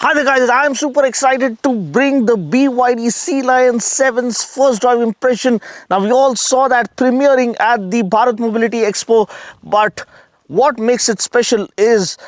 Hi there guys, I am super excited to bring the BYD Sealion 7's first drive impression. Now we all saw that premiering at the Bharat Mobility Expo, but what makes it special is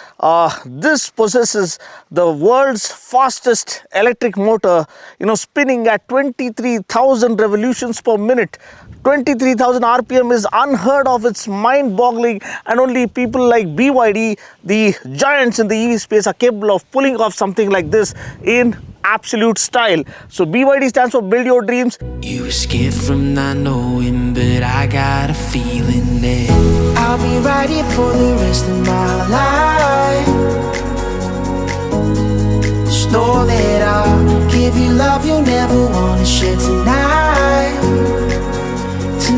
this possesses the world's fastest electric motor, spinning at 23,000 revolutions per minute. 23,000 RPM is unheard of, it's mind-boggling, and only people like BYD, the giants in the EV space, are capable of pulling off something like this in absolute style. So BYD stands for Build Your Dreams. You were scared from not knowing, but I got a feeling that I'll be right here for the rest of my life. Just know that I'll give you love you'll never want to share tonight.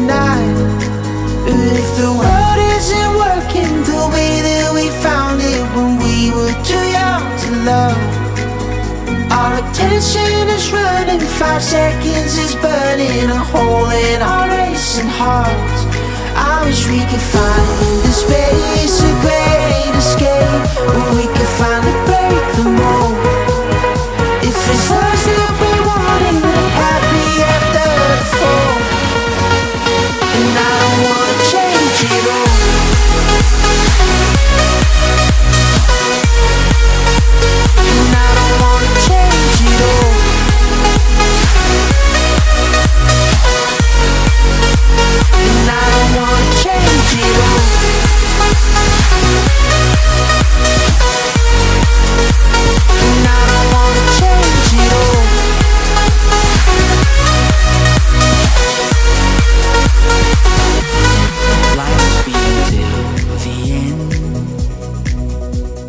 But if the world isn't working the way that we found it when we were too young to love, our attention is running, 5 seconds is burning a hole in our racing hearts. I wish we could find in the space a great escape where we could finally break the mold. If it's us that we wanted, happy after the fall. And I don't wanna change it all. And I don't wanna change it all. And I don't wanna change it all. And I don't wanna change it all. Life's been till the end.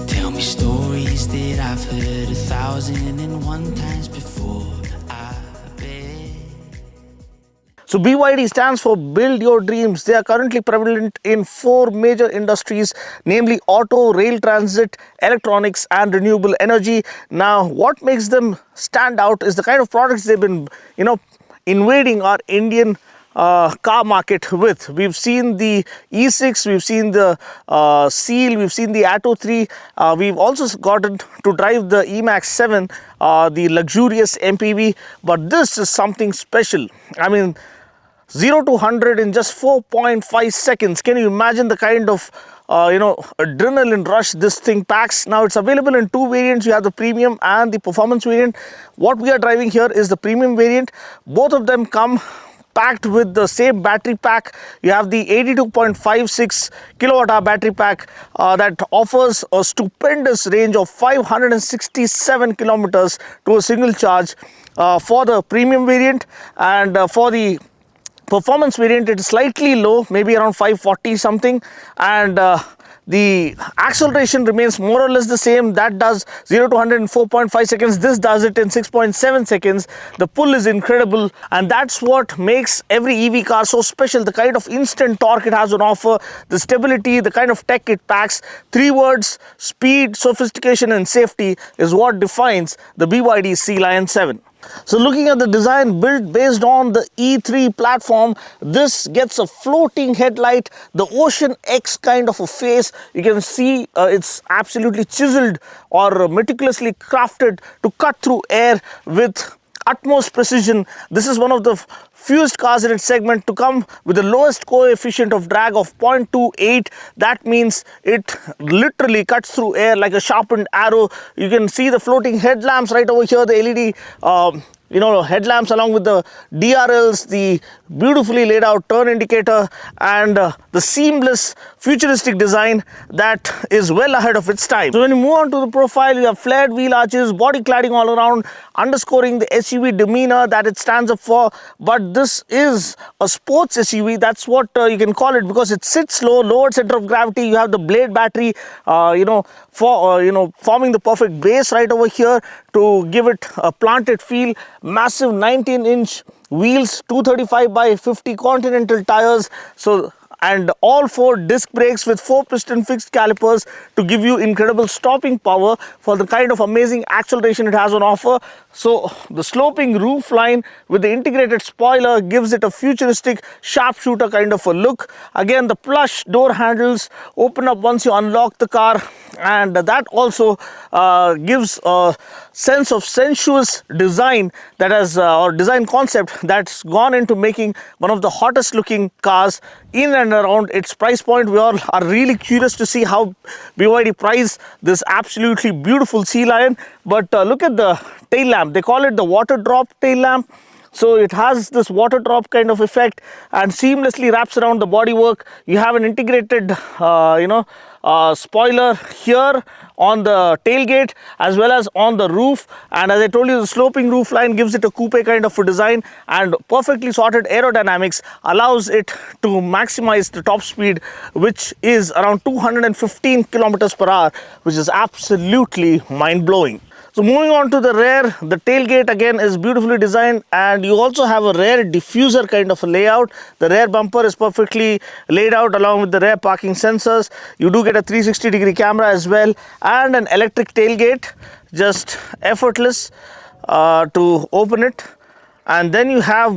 Tell me stories that I've heard 1,001 times before. I bet. So BYD stands for Build Your Dreams. They are currently prevalent in 4 major industries, namely auto, rail transit, electronics and renewable energy. Now, what makes them stand out is the kind of products they've been, invading our Indian car market with. We've seen the E6, we've seen the Seal, we've seen the Atto 3. We've also gotten to drive the E-Max 7, the luxurious MPV. But this is something special. I mean, 0 to 100 in just 4.5 seconds. Can you imagine the kind of adrenaline rush this thing packs? Now, it's available in 2 variants. You have the premium and the performance variant. What we are driving here is the premium variant. Both of them come packed with the same battery pack. You have the 82.56 kilowatt hour battery pack that offers a stupendous range of 567 kilometers to a single charge for the premium variant, and for the performance variant it is slightly low, maybe around 540 something, and the acceleration remains more or less the same. That does 0 to 100 in 4.5 seconds. This does it in 6.7 seconds. The pull is incredible, and that's what makes every EV car so special. The kind of instant torque it has on offer, the stability, the kind of tech it packs. 3 words: speed, sophistication and safety is what defines the BYD Sealion 7. So looking at the design built based on the E3 platform, this gets a floating headlight, the Ocean X kind of a face. You can see it's absolutely chiseled or meticulously crafted to cut through air with utmost precision. This is one of the fewest cars in its segment to come with the lowest coefficient of drag of 0.28. That means it literally cuts through air like a sharpened arrow. You can see the floating headlamps right over here, the LED headlamps along with the DRLs, the beautifully laid out turn indicator, and the seamless futuristic design that is well ahead of its time. So when you move on to the profile, you have flared wheel arches, body cladding all around, underscoring the SUV demeanor that it stands up for. But this is a sports SUV, that's what you can call it, because it sits low, lowered center of gravity. You have the Blade battery forming the perfect base right over here to give it a planted feel. Massive 19-inch wheels, 235 by 50 Continental tires, and all 4 disc brakes with 4-piston fixed calipers to give you incredible stopping power for the kind of amazing acceleration it has on offer. So the sloping roof line with the integrated spoiler gives it a futuristic sharpshooter kind of a look. Again, the plush door handles open up once you unlock the car, and that also gives a sense of sensuous design that has or design concept that's gone into making one of the hottest looking cars in and around its price point. We all are really curious to see how BYD price this absolutely beautiful Sealion. But look at the tail lamp. They call it the water drop tail lamp. So it has this water drop kind of effect and seamlessly wraps around the bodywork. You have an integrated, spoiler here on the tailgate as well as on the roof. And as I told you, the sloping roof line gives it a coupe kind of a design, and perfectly sorted aerodynamics allows it to maximize the top speed, which is around 215 kilometers per hour, which is absolutely mind-blowing. So moving on to the rear, the tailgate again is beautifully designed, and you also have a rear diffuser kind of a layout. The rear bumper is perfectly laid out along with the rear parking sensors. You do get a 360-degree camera as well, and an electric tailgate, just effortless to open it. And then you have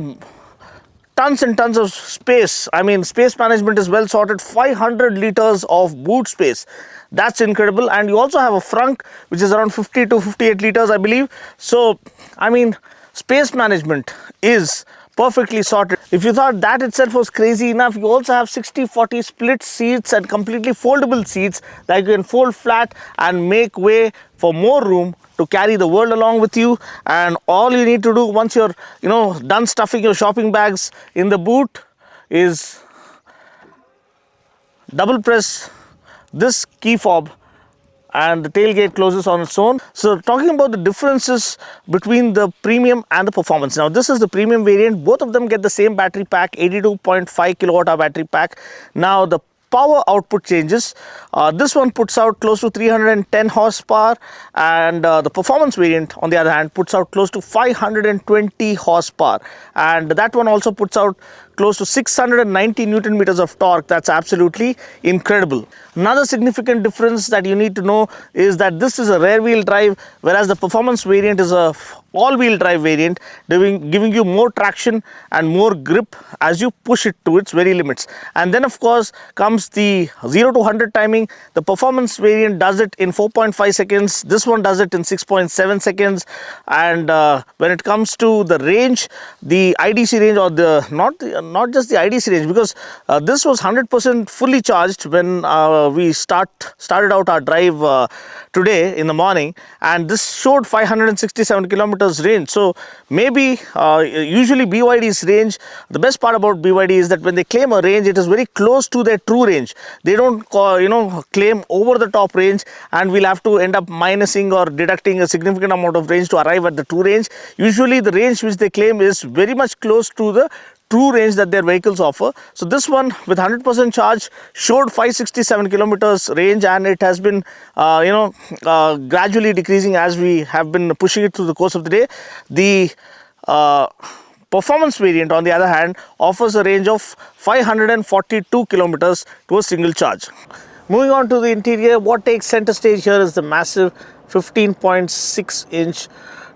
tons and tons of space. I mean, space management is well sorted. 500 liters of boot space. That's incredible. And you also have a frunk which is around 50 to 58 liters, I believe. So, I mean, space management is perfectly sorted. If you thought that itself was crazy enough, you also have 60-40 split seats and completely foldable seats that you can fold flat and make way for more room to carry the world along with you. And all you need to do once you're done stuffing your shopping bags in the boot is double press this key fob and the tailgate closes on its own. So talking about the differences between the premium and the performance. Now this is the premium variant. Both of them get the same battery pack, 82.5 kilowatt hour battery pack. Now the power output changes. This one puts out close to 310 horsepower, and the performance variant on the other hand puts out close to 520 horsepower, and that one also puts out close to 690 Newton meters of torque. That's absolutely incredible. Another significant difference that you need to know is that this is a rear wheel drive, whereas the performance variant is a all-wheel drive variant, giving you more traction and more grip as you push it to its very limits. And then of course comes the 0 to 100 timing. The performance variant does it in 4.5 seconds. This one does it in 6.7 seconds. And when it comes to the range, the IDC range, or the not just the IDC range, because this was 100% fully charged when we started out our drive today in the morning, and this showed 567 kilometers range. So maybe usually BYD's range, the best part about BYD is that when they claim a range, it is very close to their true range. They don't claim over the top range, and we'll have to end up minusing or deducting a significant amount of range to arrive at the true range. Usually the range which they claim is very much close to the true range that their vehicles offer. So this one with 100% charge showed 567 kilometers range, and it has been gradually decreasing as we have been pushing it through the course of the day. The performance variant on the other hand offers a range of 542 kilometers to a single charge. Moving on to the interior, what takes center stage here is the massive 15.6 inch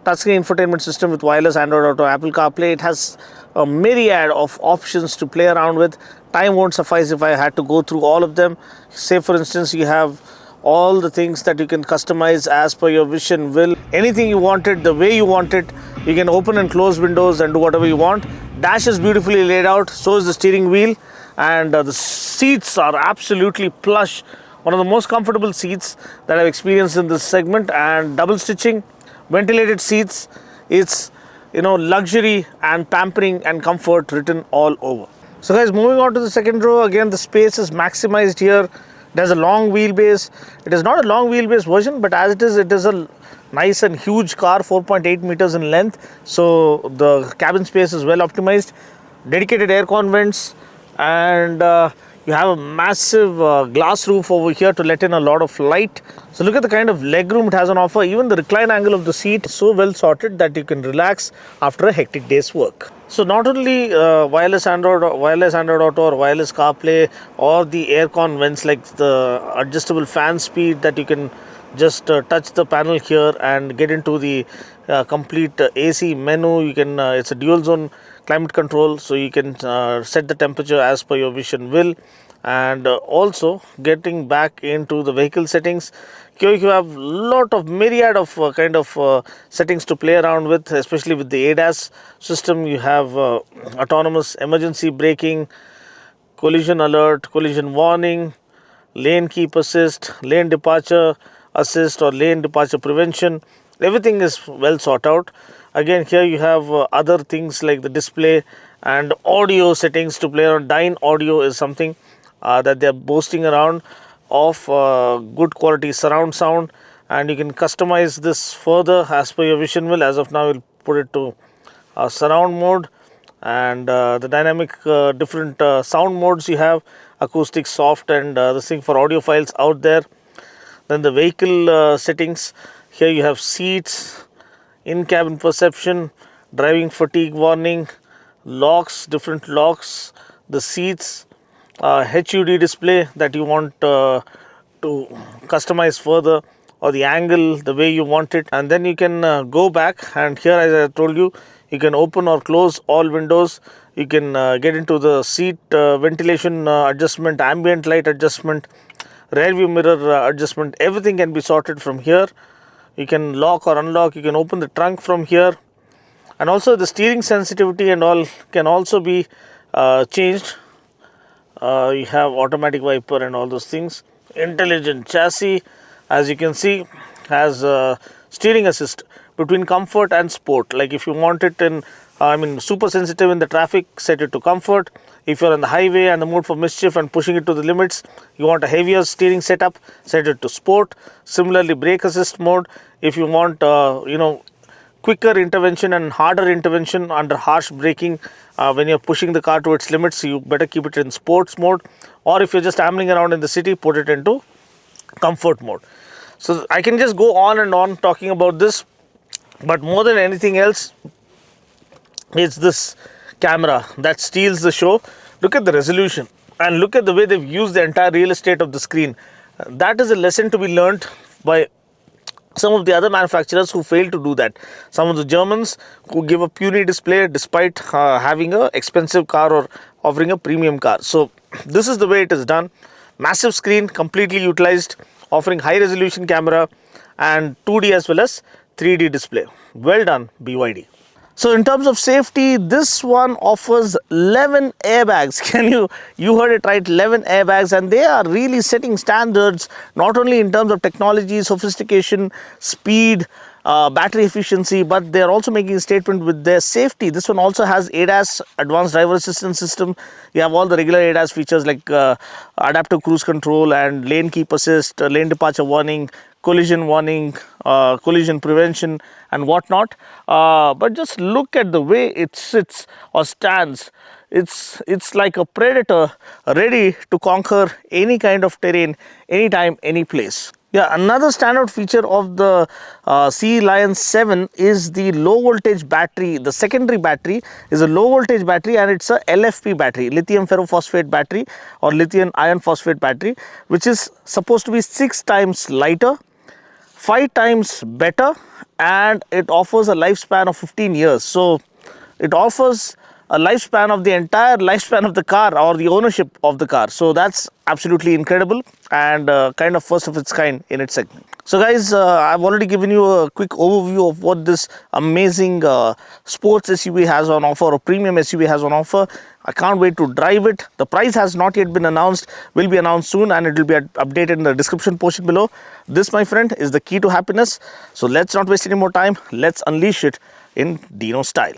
touchscreen infotainment system with wireless Android Auto, Apple CarPlay. It has a myriad of options to play around with. Time won't suffice if I had to go through all of them. Say for instance, you have all the things that you can customize as per your wish and will. Anything you want it, the way you want it. You can open and close windows and do whatever you want. Dash is beautifully laid out, so is the steering wheel, and the seats are absolutely plush. One of the most comfortable seats that I've experienced in this segment, and double stitching, ventilated seats. It's luxury and pampering and comfort written all over. So guys, moving on to the second row, again the space is maximized here. It has a long wheelbase. It is not a long wheelbase version, but as it is a nice and huge car, 4.8 meters in length. So the cabin space is well optimized. Dedicated aircon vents, and you have a massive glass roof over here to let in a lot of light. So look at the kind of legroom it has on offer. Even the recline angle of the seat is so well sorted that you can relax after a hectic day's work. So not only wireless Android Auto or wireless CarPlay, or the aircon vents like the adjustable fan speed that you can just touch the panel here and get into the complete AC menu. You can it's a dual zone climate control, so you can set the temperature as per your wish and will. And also getting back into the vehicle settings, here you have lot of myriad of settings to play around with, especially with the ADAS system. You have autonomous emergency braking, collision alert, collision warning, lane keep assist, lane departure assist or lane departure prevention. Everything is well sought out. Again, here you have other things like the display and audio settings to play around. Dyne audio is something that they are boasting around of good quality surround sound, and you can customize this further as per your vision will. As of now, we'll put it to surround mode, and the dynamic different sound modes you have: acoustic, soft, and this thing for audiophiles out there. Then the vehicle settings, here you have seats, in cabin perception, driving fatigue warning, locks, different locks, the seats, HUD display that you want to customize further, or the angle the way you want it. And then you can go back, and here, as I told you, you can open or close all windows. You can get into the seat ventilation adjustment, ambient light adjustment, rear view mirror adjustment. Everything can be sorted from here. You can lock or unlock, you can open the trunk from here, and also the steering sensitivity and all can also be changed. You have automatic wiper and all those things. Intelligent chassis, as you can see, has steering assist between comfort and sport. Like if you want it in super sensitive in the traffic, set it to comfort. If you're on the highway and the mood for mischief and pushing it to the limits, you want a heavier steering setup, set it to sport. Similarly, brake assist mode, if you want quicker intervention and harder intervention under harsh braking, when you're pushing the car to its limits, you better keep it in sports mode. Or if you're just ambling around in the city, put it into comfort mode. So I can just go on and on talking about this, but more than anything else, it's this camera that steals the show. Look at the resolution and look at the way they've used the entire real estate of the screen. That is a lesson to be learned by some of the other manufacturers who fail to do that. Some of the Germans who give a puny display despite having an expensive car or offering a premium car. So this is the way it is done. Massive screen, completely utilized, offering high resolution camera and 2D as well as 3D display. Well done, BYD. So in terms of safety, this one offers 11 airbags. You heard it right, 11 airbags, and they are really setting standards not only in terms of technology, sophistication, speed, battery efficiency, but they are also making a statement with their safety. This one also has ADAS, advanced driver assistance system. You have all the regular ADAS features like adaptive cruise control and lane keep assist, lane departure warning, collision warning, collision prevention and whatnot. But just look at the way it sits or stands. It's like a predator ready to conquer any kind of terrain, anytime, any place. Yeah, another standout feature of the Sealion 7 is the low voltage battery. The secondary battery is a low voltage battery, and it's a LFP battery, lithium ferrophosphate battery or lithium iron phosphate battery, which is supposed to be 6 times lighter, 5 times better, and it offers a lifespan of 15 years. So it offers a lifespan of the entire lifespan of the car or the ownership of the car. So that's absolutely incredible and kind of first of its kind in its segment. So guys, I've already given you a quick overview of what this amazing sports SUV has on offer, or premium SUV has on offer. I can't wait to drive it. The price has not yet been announced, will be announced soon, and it will be updated in the description portion below. This, my friend, is the key to happiness. So let's not waste any more time. Let's unleash it in Dino style.